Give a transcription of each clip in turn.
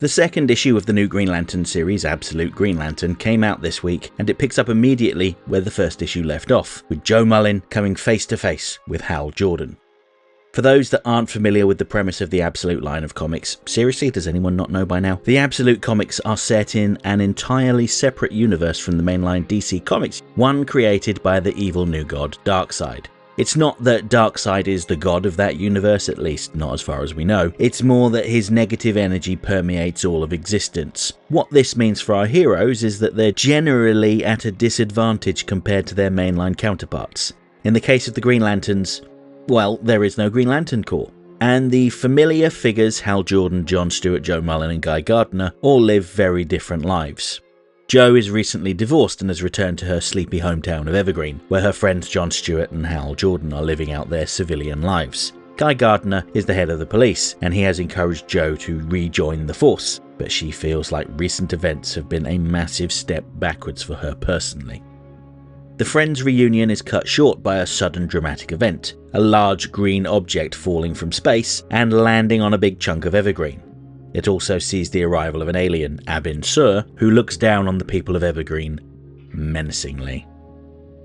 The second issue of the new Green Lantern series, Absolute Green Lantern, came out this week, and it picks up immediately where the first issue left off, with Joe Mullein coming face to face with Hal Jordan. For those that aren't familiar with the premise of the Absolute line of comics, seriously, does anyone not know by now? The Absolute comics are set in an entirely separate universe from the mainline DC comics, one created by the evil new god Darkseid. It's not that Darkseid is the god of that universe, at least not as far as we know. It's more that his negative energy permeates all of existence. What this means for our heroes is that they're generally at a disadvantage compared to their mainline counterparts. In the case of the Green Lanterns, well, there is no Green Lantern Corps. And the familiar figures Hal Jordan, John Stewart, Joe Mullein and Guy Gardner all live very different lives. Jo is recently divorced and has returned to her sleepy hometown of Evergreen, where her friends John Stewart and Hal Jordan are living out their civilian lives. Guy Gardner is the head of the police, and he has encouraged Jo to rejoin the force, but she feels like recent events have been a massive step backwards for her personally. The Friends reunion is cut short by a sudden dramatic event, a large green object falling from space and landing on a big chunk of Evergreen. It also sees the arrival of an alien, Abin Sur, who looks down on the people of Evergreen menacingly.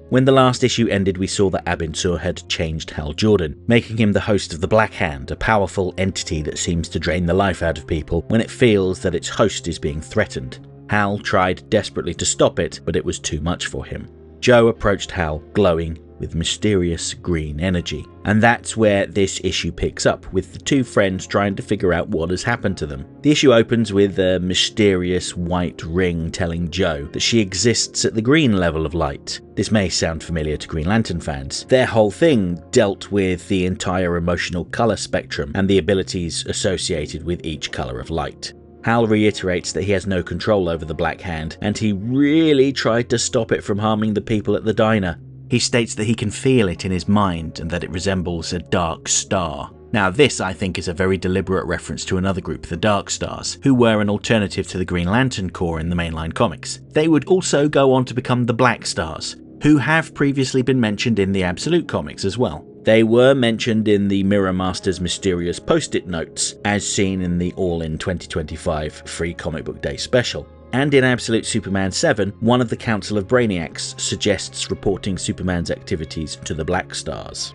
When the last issue ended, we saw that Abin Sur had changed Hal Jordan, making him the host of the Black Hand, a powerful entity that seems to drain the life out of people when it feels that its host is being threatened. Hal tried desperately to stop it, but it was too much for him. Jo approached Hal, glowing with mysterious green energy. And that's where this issue picks up, with the two friends trying to figure out what has happened to them. The issue opens with a mysterious white ring telling Jo that she exists at the green level of light. This may sound familiar to Green Lantern fans. Their whole thing dealt with the entire emotional colour spectrum and the abilities associated with each colour of light. Hal reiterates that he has no control over the Black Hand, and he really tried to stop it from harming the people at the diner. He states that he can feel it in his mind and that it resembles a dark star. Now this, I think, is a very deliberate reference to another group, the Dark Stars, who were an alternative to the Green Lantern Corps in the mainline comics. They would also go on to become the Black Stars, who have previously been mentioned in the Absolute comics as well. They were mentioned in the Mirror Master's mysterious post-it notes, as seen in the All-In 2025 Free Comic Book Day special. And in Absolute Superman 7, one of the Council of Brainiacs suggests reporting Superman's activities to the Black Stars.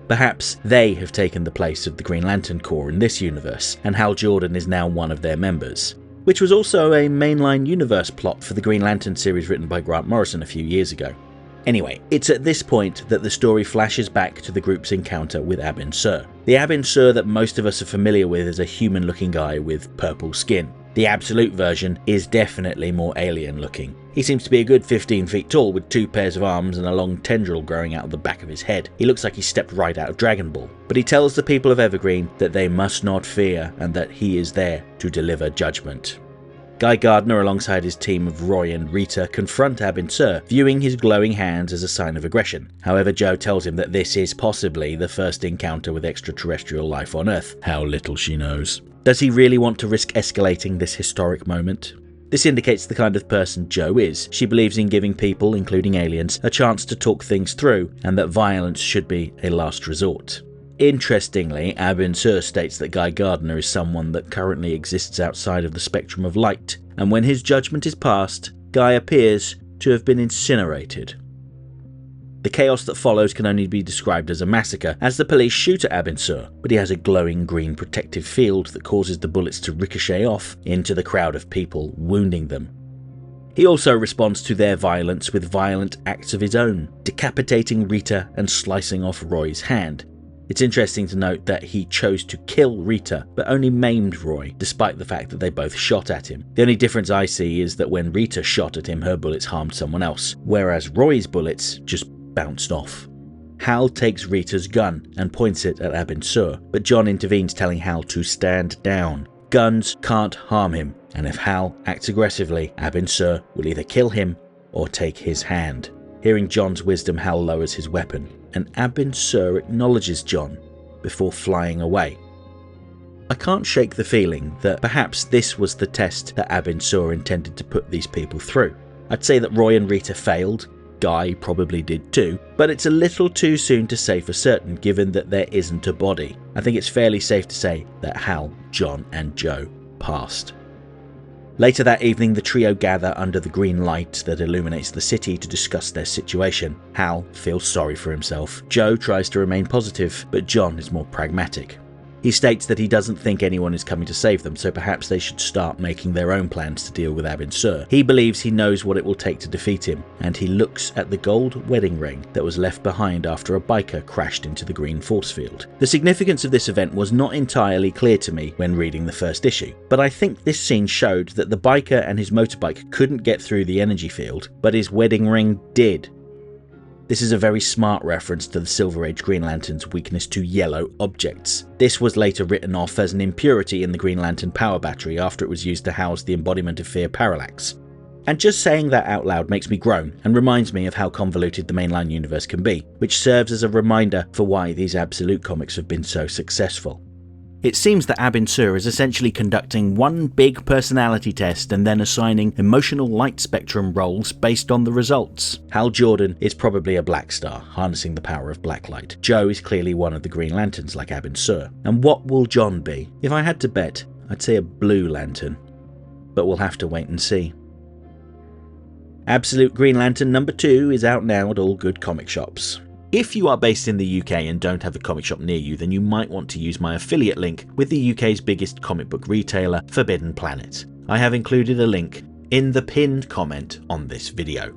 Perhaps they have taken the place of the Green Lantern Corps in this universe, and Hal Jordan is now one of their members, which was also a mainline universe plot for the Green Lantern series written by Grant Morrison a few years ago. Anyway, it's at this point that the story flashes back to the group's encounter with Abin Sur. The Abin Sur that most of us are familiar with is a human-looking guy with purple skin. The Absolute version is definitely more alien-looking. He seems to be a good 15 feet tall with 2 pairs of arms and a long tendril growing out of the back of his head. He looks like he stepped right out of Dragon Ball. But he tells the people of Evergreen that they must not fear and that he is there to deliver judgment. Guy Gardner alongside his team of Roy and Rita confront Abin Sur, viewing his glowing hands as a sign of aggression. However, Jo tells him that this is possibly the first encounter with extraterrestrial life on Earth. How little she knows. Does he really want to risk escalating this historic moment? This indicates the kind of person Jo is. She believes in giving people, including aliens, a chance to talk things through, and that violence should be a last resort. Interestingly, Abin Sur states that Guy Gardner is someone that currently exists outside of the spectrum of light, and when his judgment is passed, Guy appears to have been incinerated. The chaos that follows can only be described as a massacre, as the police shoot at Abin Sur, but he has a glowing green protective field that causes the bullets to ricochet off into the crowd of people, wounding them. He also responds to their violence with violent acts of his own, decapitating Rita and slicing off Roy's hand. It's interesting to note that he chose to kill Rita, but only maimed Roy, despite the fact that they both shot at him. The only difference I see is that when Rita shot at him, her bullets harmed someone else, whereas Roy's bullets just bounced off. Hal takes Rita's gun and points it at Abin Sur, but John intervenes, telling Hal to stand down. Guns can't harm him, and if Hal acts aggressively, Abin Sur will either kill him or take his hand. Hearing John's wisdom, Hal lowers his weapon, and Abin Sur acknowledges John before flying away. I can't shake the feeling that perhaps this was the test that Abin Sur intended to put these people through. I'd say that Roy and Rita failed, Guy probably did too, but it's a little too soon to say for certain given that there isn't a body. I think it's fairly safe to say that Hal, John and Jo past. Later that evening, the trio gather under the green light that illuminates the city to discuss their situation. Hal feels sorry for himself. Joe tries to remain positive, but John is more pragmatic. He states that he doesn't think anyone is coming to save them, so perhaps they should start making their own plans to deal with Abin Sur. He believes he knows what it will take to defeat him, and he looks at the gold wedding ring that was left behind after a biker crashed into the green force field. The significance of this event was not entirely clear to me when reading the first issue, but I think this scene showed that the biker and his motorbike couldn't get through the energy field, but his wedding ring did. This is a very smart reference to the Silver Age Green Lantern's weakness to yellow objects. This was later written off as an impurity in the Green Lantern power battery after it was used to house the embodiment of fear parallax. And just saying that out loud makes me groan and reminds me of how convoluted the mainline universe can be, which serves as a reminder for why these Absolute comics have been so successful. It seems that Abin Sur is essentially conducting one big personality test and then assigning emotional light spectrum roles based on the results. Hal Jordan is probably a black star, harnessing the power of blacklight. Joe is clearly one of the Green Lanterns like Abin Sur. And what will John be? If I had to bet, I'd say a blue lantern. But we'll have to wait and see. Absolute Green Lantern number 2 is out now at all good comic shops. If you are based in the UK and don't have a comic shop near you, then you might want to use my affiliate link with the UK's biggest comic book retailer, Forbidden Planet. I have included a link in the pinned comment on this video.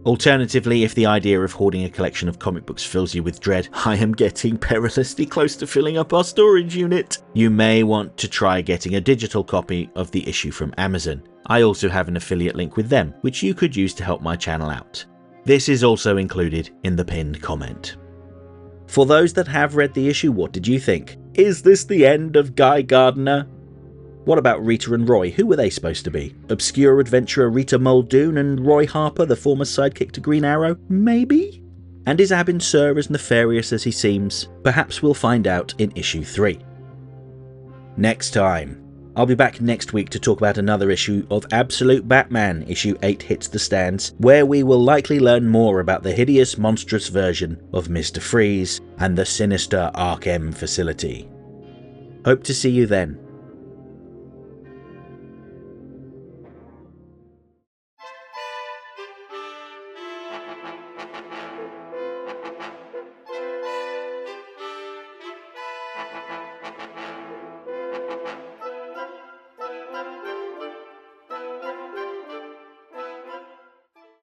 Alternatively, if the idea of hoarding a collection of comic books fills you with dread, I am getting perilously close to filling up our storage unit. You may want to try getting a digital copy of the issue from Amazon. I also have an affiliate link with them, which you could use to help my channel out. This is also included in the pinned comment. For those that have read the issue, what did you think? Is this the end of Guy Gardner? What about Rita and Roy? Who were they supposed to be? Obscure adventurer Rita Muldoon and Roy Harper, the former sidekick to Green Arrow? Maybe? And is Abin Sur as nefarious as he seems? Perhaps we'll find out in issue 3. Next time. I'll be back next week to talk about another issue of Absolute Batman. Issue 8 hits the stands, where we will likely learn more about the hideous, monstrous version of Mr. Freeze and the sinister Ark M facility. Hope to see you then.